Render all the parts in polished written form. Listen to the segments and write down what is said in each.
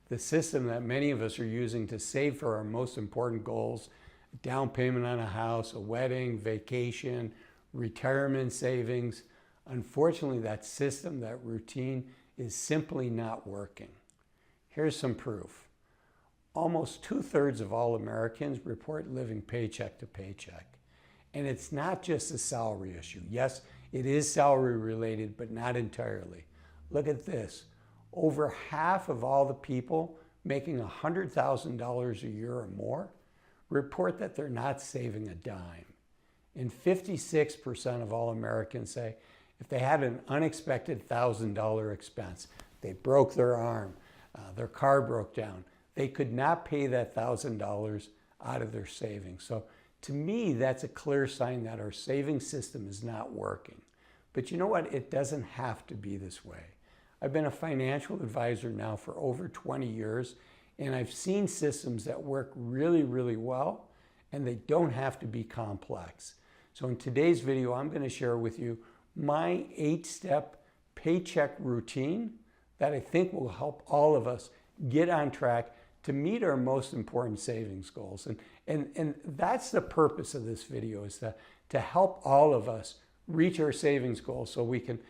the system that many of us are using to save for our most important goals, a down payment on a house, a wedding, vacation, retirement savings. Unfortunately, that system, that routine is simply not working. Here's some proof. Almost 2/3 of all Americans report living paycheck to paycheck. And it's not just a salary issue. Yes, it is salary related, but not entirely. Look at this. Over half of all the people making $100,000 a year or more report that they're not saving a dime. And 56% of all Americans say if they had an unexpected $1,000 expense, they broke their arm, their car broke down, they could not pay that $1,000 out of their savings. So to me, that's a clear sign that our saving system is not working. But you know what? It doesn't have to be this way. I've been a financial advisor now for over 20 years, and I've seen systems that work really, really well, and they don't have to be complex. So in today's video, I'm going to share with you my 8-step paycheck routine that I think will help all of us get on track to meet our most important savings goals. And that's the purpose of this video, is to help all of us reach our savings goals so we can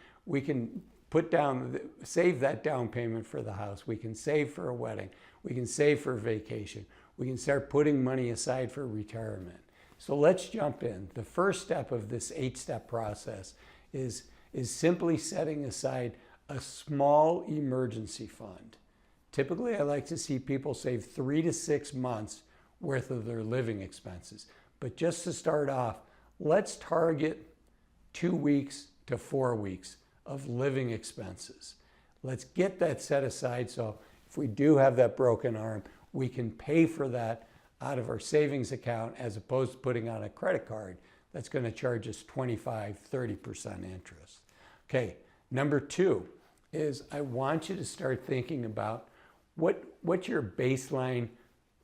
save that down payment for the house. We can save for a wedding. We can save for a vacation. We can start putting money aside for retirement. So let's jump in. The first step of this 8-step process is simply setting aside a small emergency fund. Typically, I like to see people save 3 to 6 months worth of their living expenses. But just to start off, let's target 2 weeks to 4 weeks of living expenses. Let's get that set aside so if we do have that broken arm, we can pay for that out of our savings account as opposed to putting on a credit card that's going to charge us 25–30% interest. Okay, number 2 is I want you to start thinking about what your baseline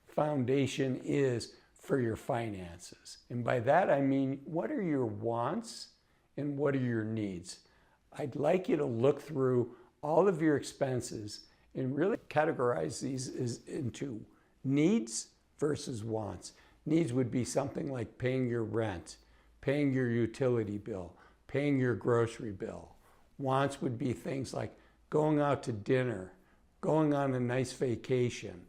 foundation is for your finances. And by that I mean, what are your wants and what are your needs? I'd like you to look through all of your expenses and really categorize these into needs versus wants. Needs would be something like paying your rent, paying your utility bill, paying your grocery bill. Wants would be things like going out to dinner, going on a nice vacation,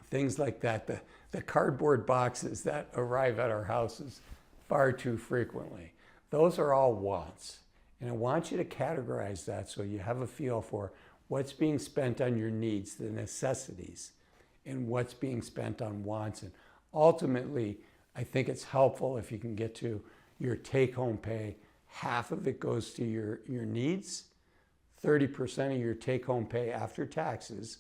things like that. The cardboard boxes that arrive at our houses far too frequently. Those are all wants. And I want you to categorize that so you have a feel for what's being spent on your needs, the necessities, and what's being spent on wants. And ultimately, I think it's helpful if you can get to your take-home pay. Half of it goes to your needs, 30% of your take-home pay after taxes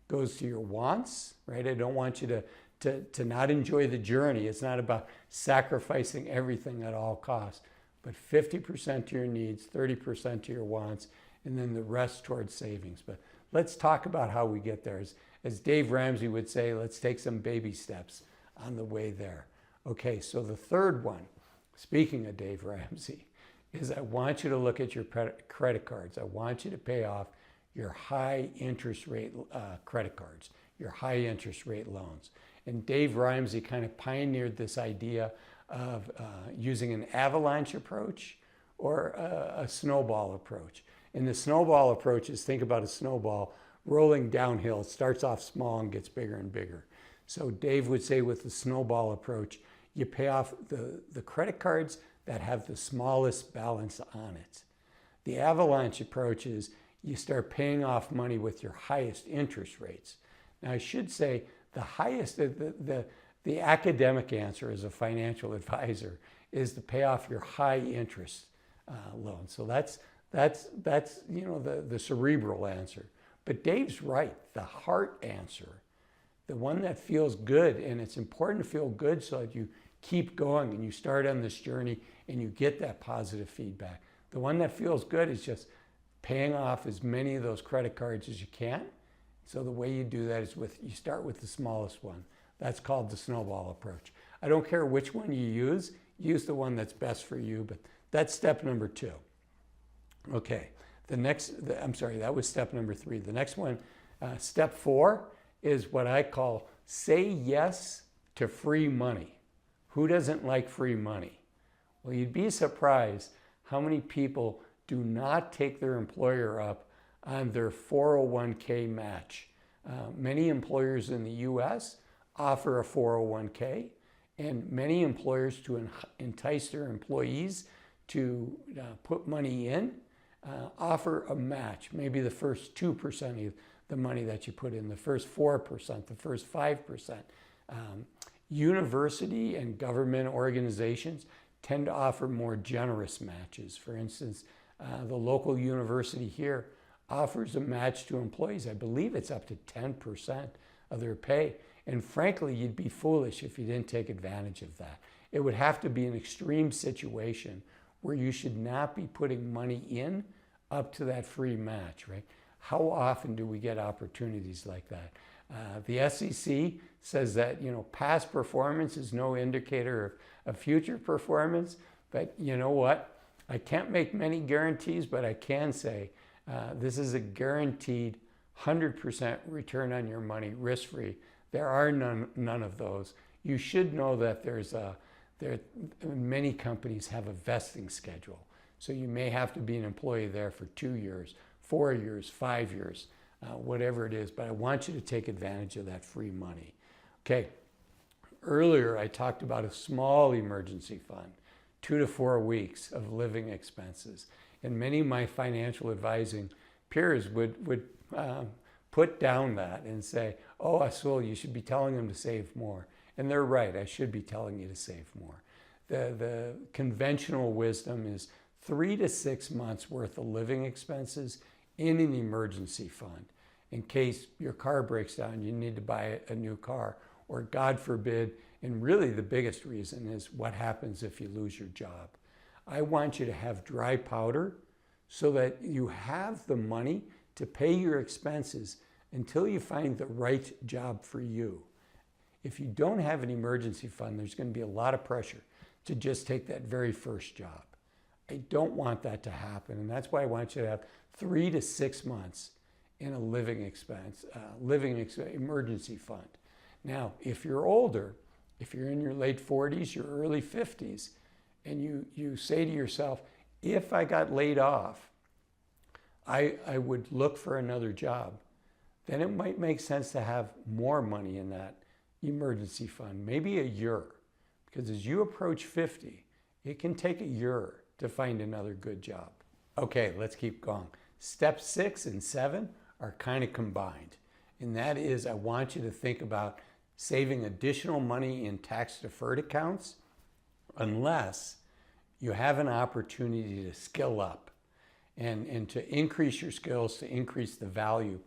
goes to your wants, right? I don't want you to not enjoy the journey. It's not about sacrificing everything at all costs. But 50% to your needs, 30% to your wants, and then the rest towards savings. But let's talk about how we get there. As Dave Ramsey would say, let's take some baby steps on the way there. Okay, so the third one, speaking of Dave Ramsey, is I want you to look at your credit cards. I want you to pay off your high interest rate credit cards, your high interest rate loans. And Dave Ramsey kind of pioneered this idea of using an avalanche approach or a snowball approach. And the snowball approach is, think about a snowball rolling downhill. It starts off small and gets bigger and bigger. So Dave would say with the snowball approach, you pay off the credit cards that have the smallest balance on it. The avalanche approach is you start paying off money with your highest interest rates. Now I should say the highest, the academic answer as a financial advisor is to pay off your high interest loan. So that's you know the cerebral answer. But Dave's right. The heart answer, the one that feels good, and it's important to feel good so that you keep going and you start on this journey and you get that positive feedback. The one that feels good is just paying off as many of those credit cards as you can. So the way you do that is you start with the smallest one. That's called the snowball approach. I don't care which one you use the one that's best for you, but that's step number 2. Okay, that was step number 3. The next one Step 4 is what I call say yes to free money. Who doesn't like free money? Well, you'd be surprised how many people do not take their employer up on their 401k match. Many employers in the US offer a 401k, and many employers, to entice their employees to put money in, offer a match, maybe the first 2% of the money that you put in, the first 4%, the first 5%. University and government organizations tend to offer more generous matches. For instance, the local university here offers a match to employees. I believe it's up to 10% of their pay. And frankly, you'd be foolish if you didn't take advantage of that. It would have to be an extreme situation where you should not be putting money in up to that free match, right? How often do we get opportunities like that? The SEC says that, past performance is no indicator of future performance, but you know what? I can't make many guarantees, but I can say this is a guaranteed 100% return on your money, risk-free. There are none of those. You should know that many companies have a vesting schedule. So you may have to be an employee there for 2 years, 4 years, 5 years, whatever it is. But I want you to take advantage of that free money. Okay, earlier I talked about a small emergency fund, 2 to 4 weeks of living expenses. And many of my financial advising peers would put down that and say, oh, Azul, you should be telling them to save more. And they're right, I should be telling you to save more. The conventional wisdom is 3 to 6 months worth of living expenses in an emergency fund. In case your car breaks down, you need to buy a new car, or God forbid, and really the biggest reason is what happens if you lose your job. I want you to have dry powder so that you have the money to pay your expenses until you find the right job for you. If you don't have an emergency fund, there's going to be a lot of pressure to just take that very first job. I don't want that to happen, and that's why I want you to have 3 to 6 months in a emergency fund. Now, if you're older, if you're in your late 40s, your early 50s, and you say to yourself, if I got laid off, I would look for another job, then it might make sense to have more money in that emergency fund, maybe a year, because as you approach 50, it can take a year to find another good job. Okay, let's keep going. Step 6 and 7 are kind of combined, and that is I want you to think about saving additional money in tax-deferred accounts unless you have an opportunity to skill up and to increase your skills, to increase the value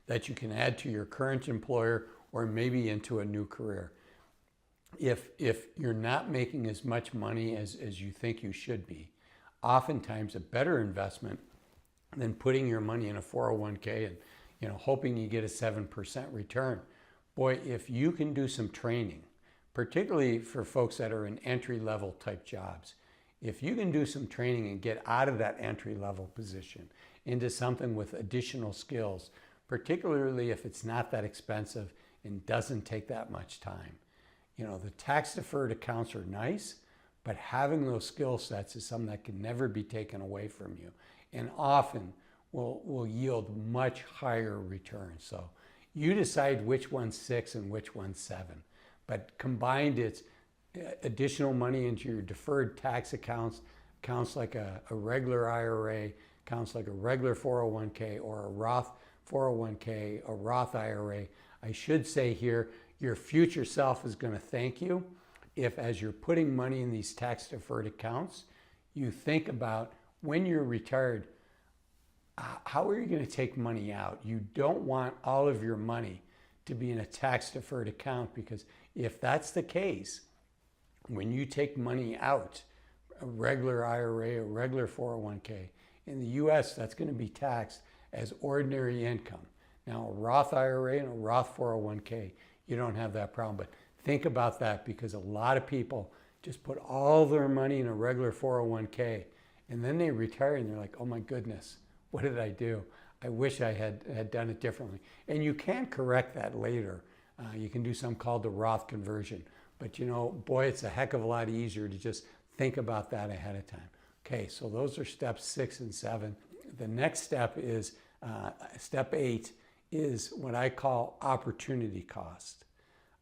that you can add to your current employer or maybe into a new career. If you're not making as much money as you think you should be, oftentimes a better investment than putting your money in a 401k and hoping you get a 7% return. Boy, if you can do some training, particularly for folks that are in entry-level type jobs, if you can do some training and get out of that entry-level position into something with additional skills, particularly if it's not that expensive and doesn't take that much time. The tax-deferred accounts are nice, but having those skill sets is something that can never be taken away from you and often will yield much higher returns. So you decide which one's 6 and which one's 7. But combined, it's additional money into your deferred tax accounts like a regular IRA, accounts like a regular 401k or a Roth 401k, a Roth IRA. I should say here, your future self is going to thank you if, as you're putting money in these tax deferred accounts, you think about when you're retired, how are you going to take money out? You don't want all of your money to be in a tax deferred account, because if that's the case, when you take money out, a regular IRA, a regular 401k, in the US, that's going to be taxed as ordinary income. Now, a Roth IRA and a Roth 401k, you don't have that problem. But think about that, because a lot of people just put all their money in a regular 401k and then they retire and they're like, oh my goodness, what did I do? I wish I had done it differently. And you can correct that later. You can do something called the Roth conversion. But you know, boy, it's a heck of a lot easier to just think about that ahead of time. Okay, so those are steps 6 and 7. The next step is, step 8 is what I call opportunity cost.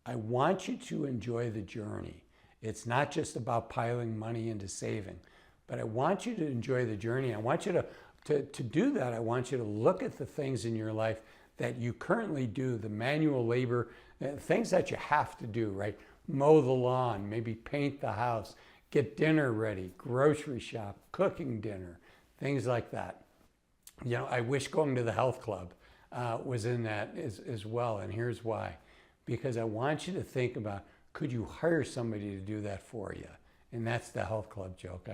I want you to enjoy the journey. It's not just about piling money into saving, but I want you to enjoy the journey. I want you to do that. I want you to look at the things in your life that you currently do, the manual labor, things that you have to do, right? Mow the lawn, maybe paint the house, get dinner ready, grocery shop, cooking dinner, things like that. You know, I wish going to the health club was in that as well, and here's why. Because I want you to think about, could you hire somebody to do that for you? And that's the health club joke.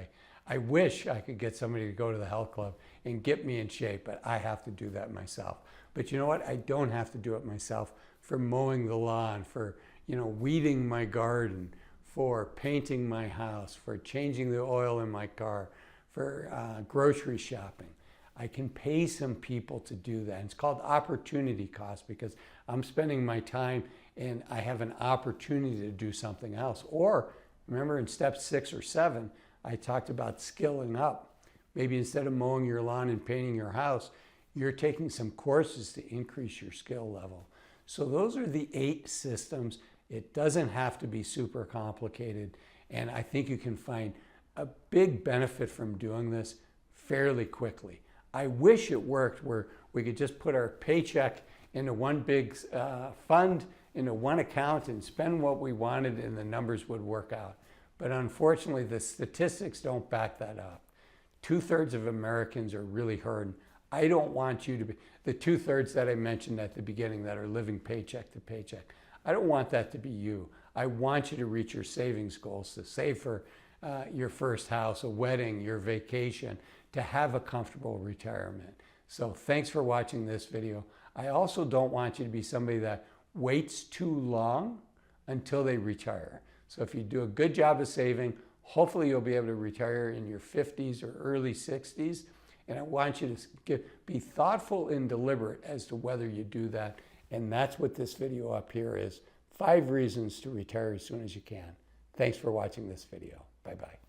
I wish I could get somebody to go to the health club and get me in shape, but I have to do that myself. But you know what? I don't have to do it myself for mowing the lawn, for, you know, weeding my garden, for painting my house, for changing the oil in my car, for grocery shopping. I can pay some people to do that. And it's called opportunity cost because I'm spending my time and I have an opportunity to do something else. Or remember in step 6 or 7, I talked about skilling up. Maybe instead of mowing your lawn and painting your house, you're taking some courses to increase your skill level. So those are the 8 systems. It doesn't have to be super complicated. And I think you can find a big benefit from doing this fairly quickly. I wish it worked where we could just put our paycheck into one big fund, into one account and spend what we wanted and the numbers would work out. But unfortunately, the statistics don't back that up. 2/3 of Americans are really hurting. I don't want you to be, the 2/3 that I mentioned at the beginning that are living paycheck to paycheck, I don't want that to be you. I want you to reach your savings goals, to save for your first house, a wedding, your vacation, to have a comfortable retirement. So thanks for watching this video. I also don't want you to be somebody that waits too long until they retire. So if you do a good job of saving, hopefully you'll be able to retire in your 50s or early 60s. And I want you to be thoughtful and deliberate as to whether you do that. And that's what this video up here is. 5 reasons to retire as soon as you can. Thanks for watching this video. Bye-bye.